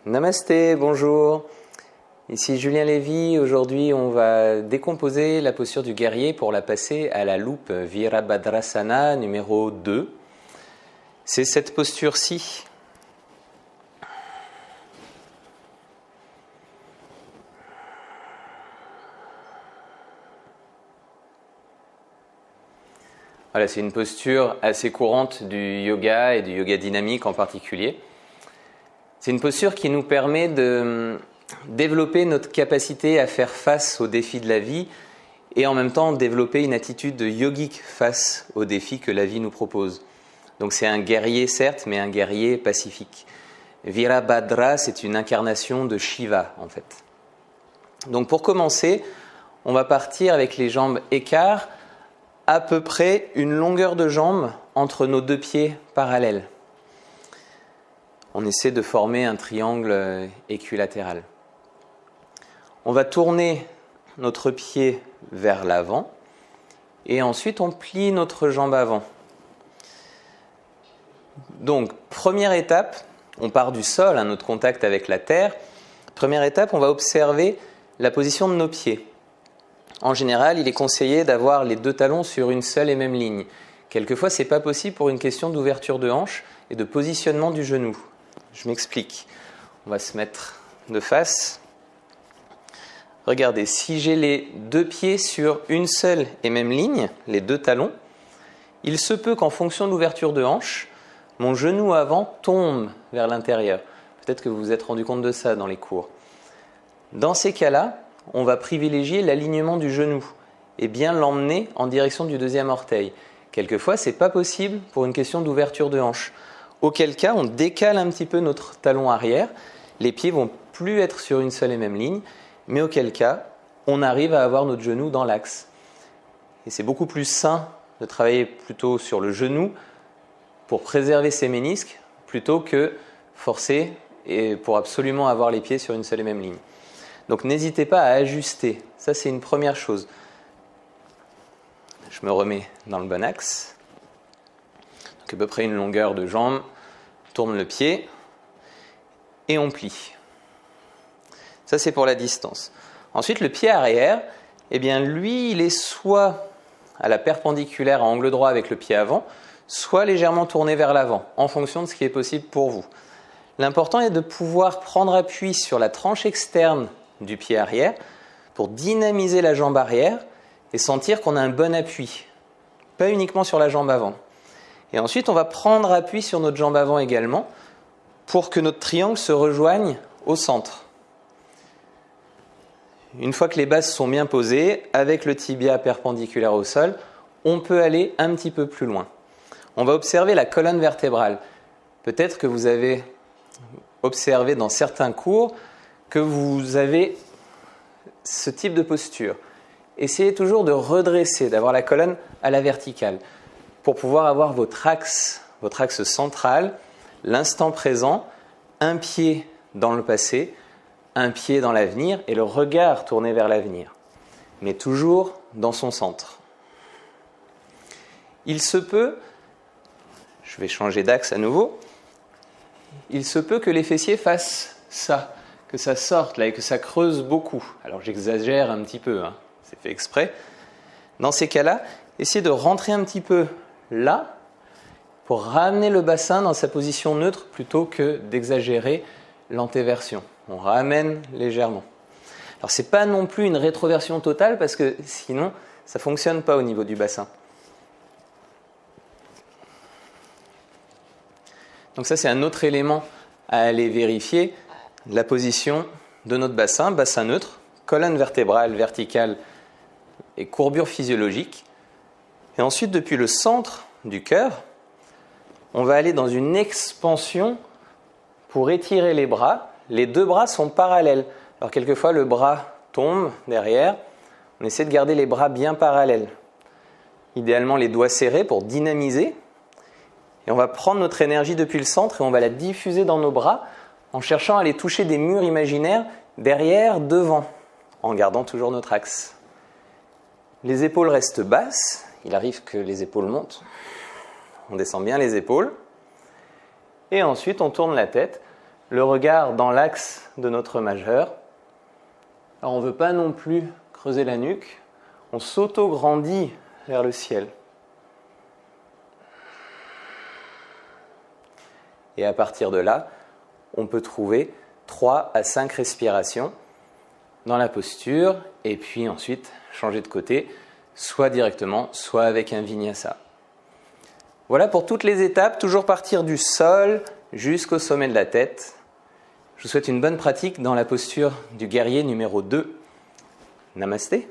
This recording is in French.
Namasté, bonjour. Ici Julien Lévy. Aujourd'hui, on va décomposer la posture du guerrier pour la passer à la loupe Virabhadrasana numéro 2. C'est cette posture-ci. Voilà, c'est une posture assez courante du yoga et du yoga dynamique en particulier. C'est une posture qui nous permet de développer notre capacité à faire face aux défis de la vie et en même temps développer une attitude yogique face aux défis que la vie nous propose. Donc c'est un guerrier certes, mais un guerrier pacifique. Virabhadra, c'est une incarnation de Shiva en fait. Donc pour commencer, on va partir avec les jambes écarts, à peu près une longueur de jambe entre nos deux pieds parallèles. On essaie de former un triangle équilatéral. On va tourner notre pied vers l'avant et ensuite on plie notre jambe avant. Donc, première étape, on part du sol, notre contact avec la terre. Première étape, on va observer la position de nos pieds. En général, il est conseillé d'avoir les deux talons sur une seule et même ligne. Quelquefois, ce n'est pas possible pour une question d'ouverture de hanche et de positionnement du genou. Je m'explique. On va se mettre de face. Regardez, si j'ai les deux pieds sur une seule et même ligne, les deux talons, il se peut qu'en fonction de l'ouverture de hanche, mon genou avant tombe vers l'intérieur. Peut-être que vous vous êtes rendu compte de ça dans les cours. Dans ces cas-là, on va privilégier l'alignement du genou et bien l'emmener en direction du deuxième orteil. Quelquefois, ce n'est pas possible pour une question d'ouverture de hanche. Auquel cas, on décale un petit peu notre talon arrière. Les pieds vont plus être sur une seule et même ligne, mais auquel cas, on arrive à avoir notre genou dans l'axe. Et c'est beaucoup plus sain de travailler plutôt sur le genou pour préserver ses ménisques plutôt que forcer et pour absolument avoir les pieds sur une seule et même ligne. Donc n'hésitez pas à ajuster, ça c'est une première chose. Je me remets dans le bon axe. Donc à peu près une longueur de jambe, tourne le pied et on plie. Ça c'est pour la distance. Ensuite le pied arrière, eh bien lui il est soit à la perpendiculaire à angle droit avec le pied avant, soit légèrement tourné vers l'avant, en fonction de ce qui est possible pour vous. L'important est de pouvoir prendre appui sur la tranche externe du pied arrière pour dynamiser la jambe arrière et sentir qu'on a un bon appui, pas uniquement sur la jambe avant. Et ensuite, on va prendre appui sur notre jambe avant également pour que notre triangle se rejoigne au centre. Une fois que les bases sont bien posées, avec le tibia perpendiculaire au sol, on peut aller un petit peu plus loin. On va observer la colonne vertébrale. Peut-être que vous avez observé dans certains cours que vous avez ce type de posture. Essayez toujours de redresser, d'avoir la colonne à la verticale pour pouvoir avoir votre axe central, l'instant présent, un pied dans le passé, un pied dans l'avenir et le regard tourné vers l'avenir, mais toujours dans son centre. Il se peut, je vais changer d'axe à nouveau, il se peut que les fessiers fassent ça, que ça sorte là et que ça creuse beaucoup. Alors j'exagère un petit peu, c'est fait exprès. Dans ces cas-là, essayez de rentrer un petit peu là pour ramener le bassin dans sa position neutre plutôt que d'exagérer l'antéversion. On ramène légèrement. Alors c'est pas non plus une rétroversion totale parce que sinon ça ne fonctionne pas au niveau du bassin. Donc ça c'est un autre élément à aller vérifier. La position de notre bassin neutre, colonne vertébrale verticale et courbure physiologique. Et ensuite, depuis le centre du cœur, on va aller dans une expansion pour étirer les bras. Les deux bras sont parallèles. Alors quelquefois, le bras tombe derrière. On essaie de garder les bras bien parallèles. Idéalement, les doigts serrés pour dynamiser. Et on va prendre notre énergie depuis le centre et on va la diffuser dans nos bras en cherchant à aller toucher des murs imaginaires derrière, devant, en gardant toujours notre axe. Les épaules restent basses. Il arrive que les épaules montent. On descend bien les épaules. Et ensuite, on tourne la tête le regard dans l'axe de notre majeur. Alors on ne veut pas non plus creuser la nuque, on s'auto-grandit vers le ciel. Et à partir de là, on peut trouver 3 à 5 respirations dans la posture et puis ensuite changer de côté, soit directement, soit avec un vinyasa. Voilà pour toutes les étapes, toujours partir du sol jusqu'au sommet de la tête. Je vous souhaite une bonne pratique dans la posture du guerrier numéro 2. Namasté.